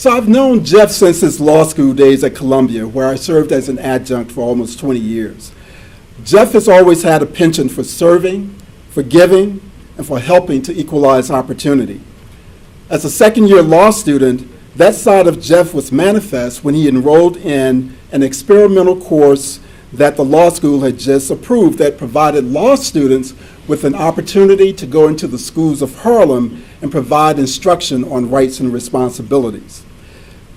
So I've known Jeff since his law school days at Columbia, where I served as an adjunct for almost 20 years. Jeff has always had a penchant for serving, for giving, and for helping to equalize opportunity. As a second-year law student, that side of Jeff was manifest when he enrolled in an experimental course that the law school had just approved that provided law students with an opportunity to go into the schools of Harlem and provide instruction on rights and responsibilities.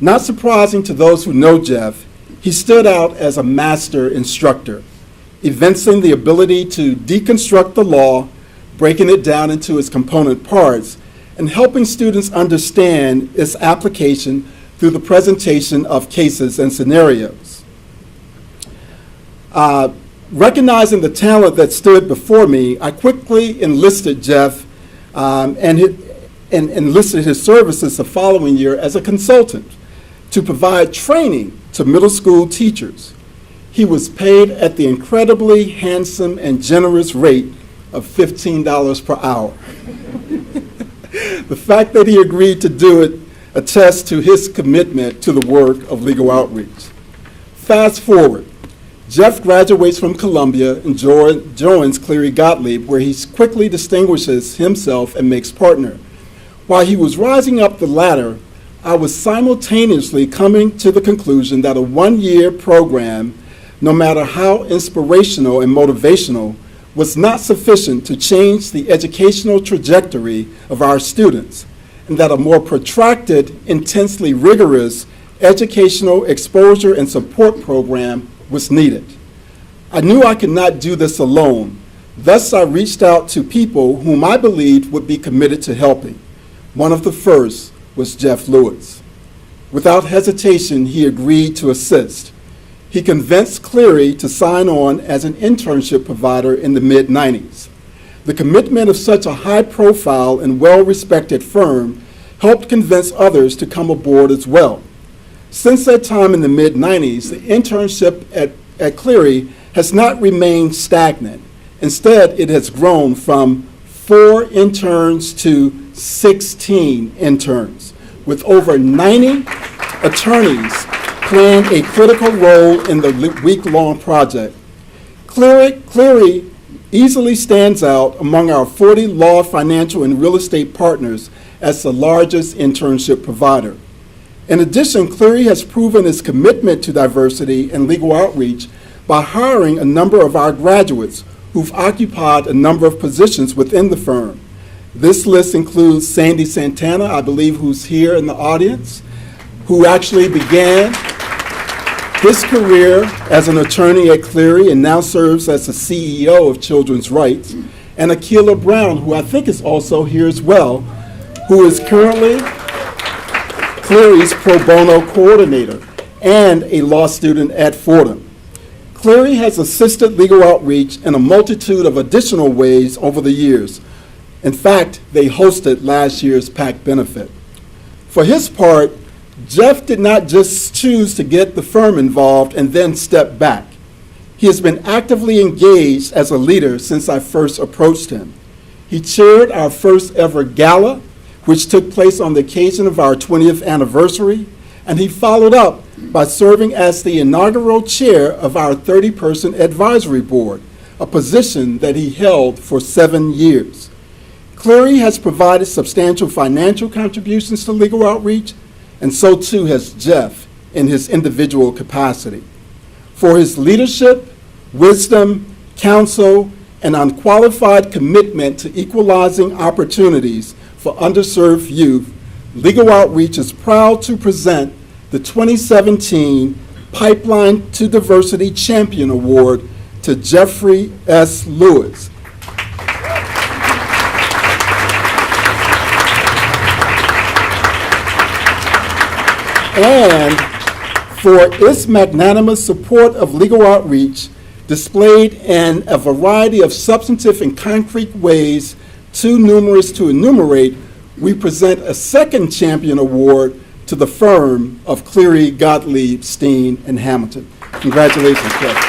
Not surprising to those who know Jeff, he stood out as a master instructor, evincing the ability to deconstruct the law, breaking it down into its component parts, and helping students understand its application through the presentation of cases and scenarios. Recognizing the talent that stood before me, I quickly enlisted Jeff and enlisted his services the following year as a consultant to provide training to middle school teachers. He was paid at the incredibly handsome and generous rate of $15 per hour. The fact that he agreed to do it attests to his commitment to the work of legal outreach. Fast forward, Jeff graduates from Columbia and joins Cleary Gottlieb, where he quickly distinguishes himself and makes partner. While he was rising up the ladder, I was simultaneously coming to the conclusion that a one-year program, no matter how inspirational and motivational, was not sufficient to change the educational trajectory of our students, and that a more protracted, intensely rigorous educational exposure and support program was needed. I knew I could not do this alone. Thus, I reached out to people whom I believed would be committed to helping. One of the first was Jeff Lewis. Without hesitation, he agreed to assist. He convinced Cleary to sign on as an internship provider in the mid-90s. The commitment of such a high-profile and well-respected firm helped convince others to come aboard as well. Since that time in the mid-90s, the internship at Cleary has not remained stagnant. Instead, it has grown from 4 interns to 16 interns, with over 90 attorneys playing a critical role in the week-long project. Cleary easily stands out among our 40 law, financial, and real estate partners as the largest internship provider. In addition, Cleary has proven its commitment to diversity and legal outreach by hiring a number of our graduates who've occupied a number of positions within the firm. This list includes Sandy Santana, I believe, who's here in the audience, who actually began his career as an attorney at Cleary and now serves as the CEO of Children's Rights, and Akila Brown, who I think is also here as well, who is currently Cleary's pro bono coordinator and a law student at Fordham. Cleary has assisted legal outreach in a multitude of additional ways over the years. In fact, they hosted last year's PAC benefit. For his part, Jeff did not just choose to get the firm involved and then step back. He has been actively engaged as a leader since I first approached him. He chaired our first ever gala, which took place on the occasion of our 20th anniversary, and he followed up by serving as the inaugural chair of our 30-person advisory board, a position that he held for 7 years. Cleary has provided substantial financial contributions to legal outreach, and so too has Jeff in his individual capacity. For his leadership, wisdom, counsel, and unqualified commitment to equalizing opportunities for underserved youth, Legal Outreach is proud to present the 2017 Pipeline to Diversity Champion Award to Jeffrey S. Lewis. And for its magnanimous support of legal outreach displayed in a variety of substantive and concrete ways too numerous to enumerate, we present a second champion award to the firm of Cleary, Gottlieb, Steen, and Hamilton. Congratulations, Jeff.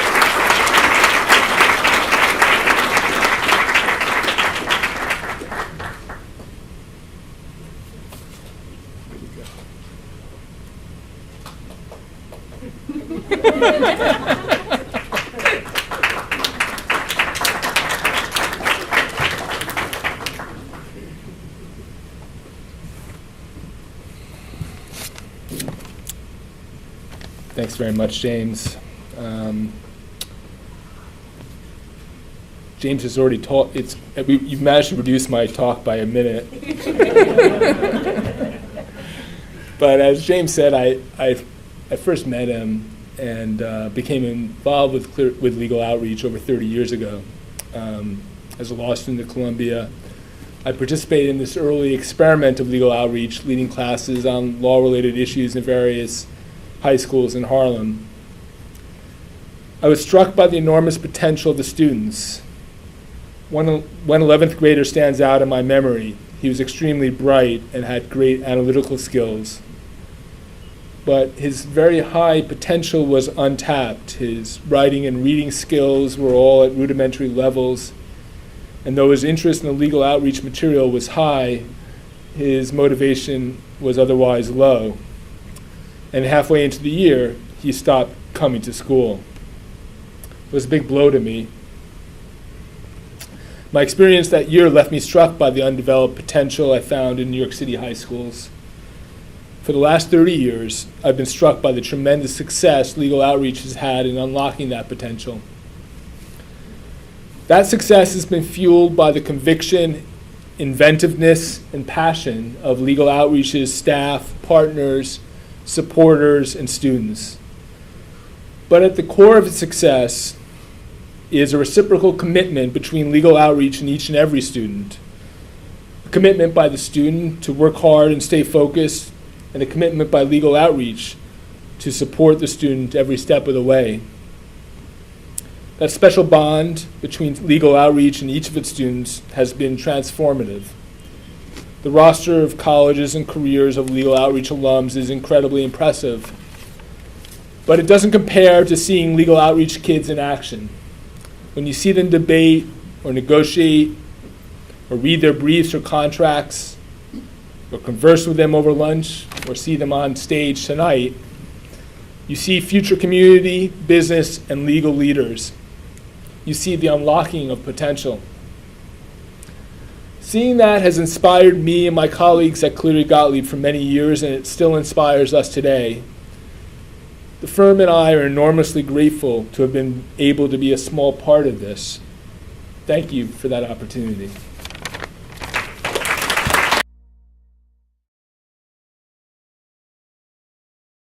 Thanks very much, James. James has already taught. You've managed to reduce my talk by a minute. But as James said, I first met him and became involved with legal outreach over 30 years ago. As a law student at Columbia, I participated in this early experiment of legal outreach, leading classes on law-related issues in various high schools in Harlem. I was struck by the enormous potential of the students. One 11th grader stands out in my memory. He was extremely bright and had great analytical skills. But his very high potential was untapped. His writing and reading skills were all at rudimentary levels. And though his interest in the legal outreach material was high, his motivation was otherwise low. And halfway into the year, he stopped coming to school. It was a big blow to me. My experience that year left me struck by the undeveloped potential I found in New York City high schools. For the last 30 years, I've been struck by the tremendous success legal outreach has had in unlocking that potential. That success has been fueled by the conviction, inventiveness, and passion of legal outreach's staff, partners, supporters, and students. But at the core of its success is a reciprocal commitment between legal outreach and each and every student. A commitment by the student to work hard and stay focused, and a commitment by legal outreach to support the student every step of the way. That special bond between legal outreach and each of its students has been transformative. The roster of colleges and careers of legal outreach alums is incredibly impressive, but it doesn't compare to seeing legal outreach kids in action. When you see them debate or negotiate or read their briefs or contracts or converse with them over lunch or see them on stage tonight, you see future community, business, and legal leaders. You see the unlocking of potential. Seeing that has inspired me and my colleagues at Cleary Gottlieb for many years, and it still inspires us today. The firm and I are enormously grateful to have been able to be a small part of this. Thank you for that opportunity.